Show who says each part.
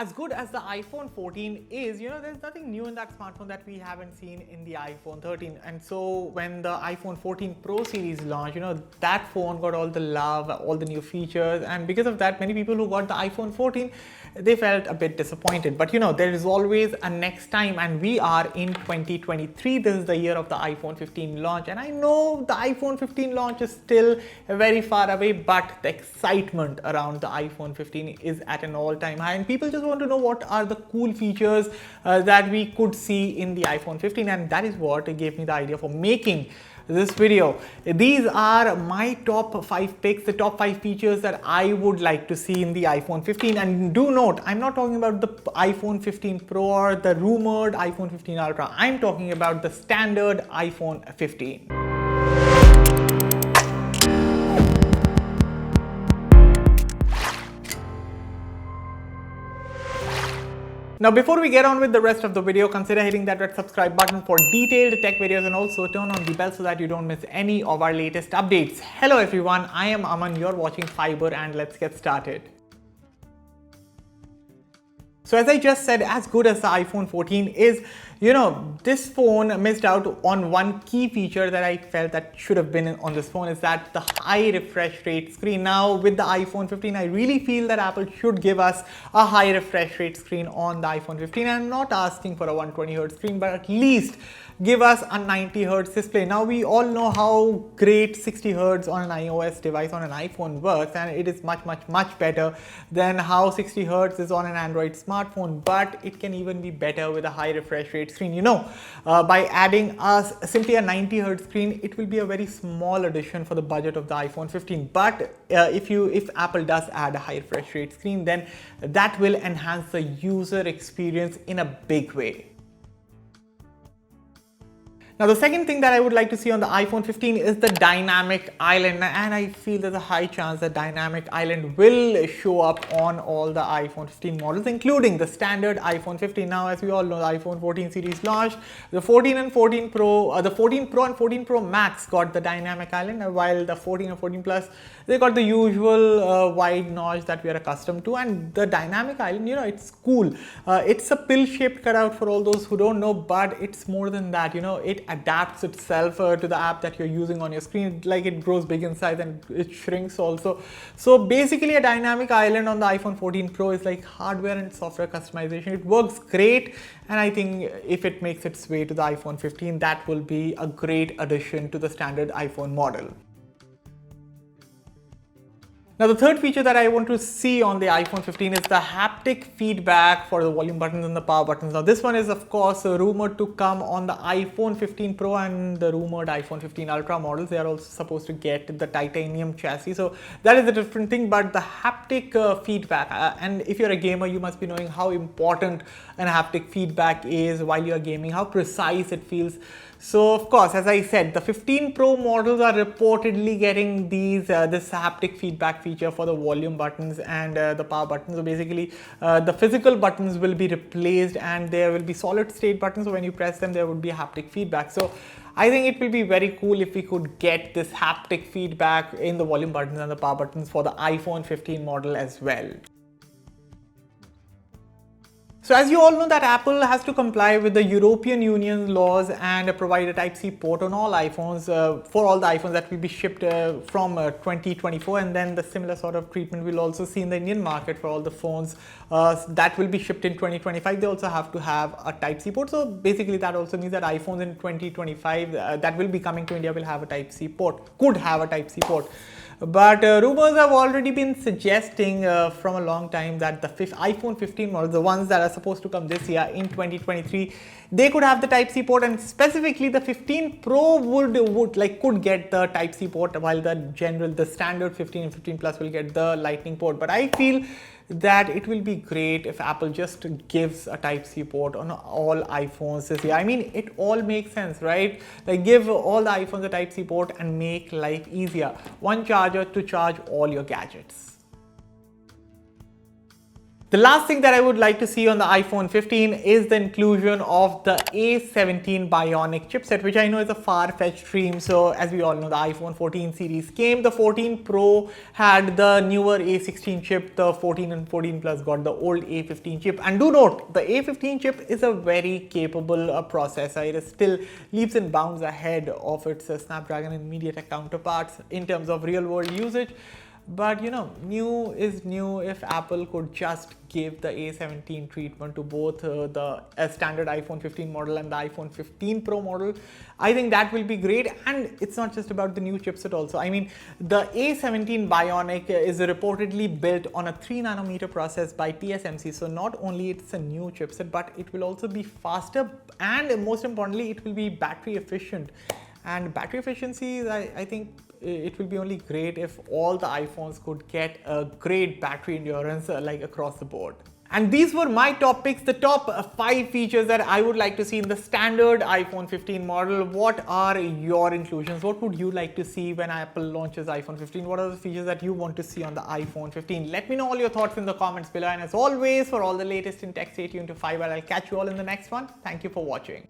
Speaker 1: as good as the iPhone 14 is, there's nothing new in that smartphone that we haven't seen in the iPhone 13. And so when the iPhone 14 Pro series launched, that phone got all the love, all the new features. And because of that, many people who got the iPhone 14, they felt a bit disappointed. But there is always a next time, and we are in 2023. This is the year of the iPhone 15 launch. And I know the iPhone 15 launch is still very far away, but the excitement around the iPhone 15 is at an all-time high. And people just want to know what are the cool features that we could see in the iPhone 15. And that is what gave me the idea for making this video. These are my top 5 picks, the top 5 features that I would like to see in the iPhone 15. And do note, I'm not talking about the iPhone 15 Pro or the rumored iPhone 15 Ultra. I'm talking about the standard iPhone 15. Now, before we get on with the rest of the video, consider hitting that red subscribe button for detailed tech videos, and also turn on the bell so that you don't miss any of our latest updates. Hello everyone, I am Aman, you're watching Fiber, and let's get started. So as I just said, as good as the iPhone 14 is, this phone missed out on one key feature that I felt that should have been on this phone, is that the high refresh rate screen. Now with the iPhone 15, I really feel that Apple should give us a high refresh rate screen on the iPhone 15. I'm not asking for a 120Hz screen, but at least give us a 90Hz display. Now we all know how great 60Hz on an iOS device on an iPhone works, and it is much better than how 60Hz is on an Android smartphone, but it can even be better with a high refresh rate screen. By adding us simply a 90Hz screen, it will be a very small addition for the budget of the iPhone 15. But if Apple does add a high refresh rate screen, then that will enhance the user experience in a big way. Now, the second thing that I would like to see on the iPhone 15 is the dynamic island, and I feel there's a high chance that dynamic island will show up on all the iPhone 15 models, including the standard iPhone 15. Now, as we all know, the iPhone 14 series launched. The 14 and 14 Pro, the 14 Pro and 14 Pro Max got the dynamic island, while the 14 and 14 Plus, they got the usual wide notch that we are accustomed to. And the dynamic island, it's cool. It's a pill-shaped cutout for all those who don't know, but it's more than that. It adapts itself to the app that you're using on your screen. Like, it grows big in size and it shrinks also. So basically, a dynamic island on the iPhone 14 Pro is like hardware and software customization. It works great, and I think if it makes its way to the iPhone 15, that will be a great addition to the standard iPhone model. Now, the third feature that I want to see on the iPhone 15 is the haptic feedback for the volume buttons and the power buttons. Now, this one is of course rumored to come on the iPhone 15 Pro and the rumored iPhone 15 Ultra models. They are also supposed to get the titanium chassis, so that is a different thing. But the haptic feedback, and if you're a gamer, you must be knowing how important an haptic feedback is while you're gaming, how precise it feels. So of course, as I said, the 15 Pro models are reportedly getting this haptic feedback feature for the volume buttons and the power buttons. So basically, the physical buttons will be replaced and there will be solid state buttons. So when you press them, there would be haptic feedback. So I think it will be very cool if we could get this haptic feedback in the volume buttons and the power buttons for the iPhone 15 model as well. So as you all know, that Apple has to comply with the European Union laws and provide a Type-C port on all iPhones, for all the iPhones that will be shipped from 2024, and then the similar sort of treatment we'll also see in the Indian market for all the phones that will be shipped in 2025. They also have to have a Type-C port. So basically that also means that iPhones in 2025 that will be coming to India will have a Type-C port, could have a Type-C port. But rumors have already been suggesting from a long time that the iPhone 15 models, the ones that are supposed to come this year in 2023, they could have the Type-C port, and specifically the 15 Pro could get the Type-C port, while the standard 15 and 15 Plus will get the Lightning port. But I feel that it will be great if Apple just gives a Type-C port on all iPhones this year. I mean, it all makes sense, right? Like, give all the iPhones a Type-C port and make life easier. One charger to charge all your gadgets. The last thing that I would like to see on the iPhone 15 is the inclusion of the A17 Bionic chipset, which I know is a far-fetched dream. So as we all know, the iPhone 14 series came. The 14 Pro had the newer A16 chip. The 14 and 14 Plus got the old A15 chip. And do note, the A15 chip is a very capable processor. It is still leaps and bounds ahead of its Snapdragon and MediaTek counterparts in terms of real-world usage. But you know, new is new. If Apple could just give the A17 treatment to both the standard iPhone 15 model and the iPhone 15 Pro model, I think that will be great. And it's not just about the new chipset also. I mean, the A17 Bionic is reportedly built on a 3nm process by TSMC. So not only it's a new chipset, but it will also be faster, and most importantly, it will be battery efficient. And battery efficiency, I think it will be only great if all the iPhones could get a great battery endurance like across the board. And these were my top picks, the top 5 features that I would like to see in the standard iPhone 15 model. What are your inclusions? What would you like to see when Apple launches iPhone 15? What are the features that you want to see on the iPhone 15? Let me know all your thoughts in the comments below. And as always, for all the latest in tech, stay tuned to Fiverr. I'll catch you all in the next one. Thank you for watching.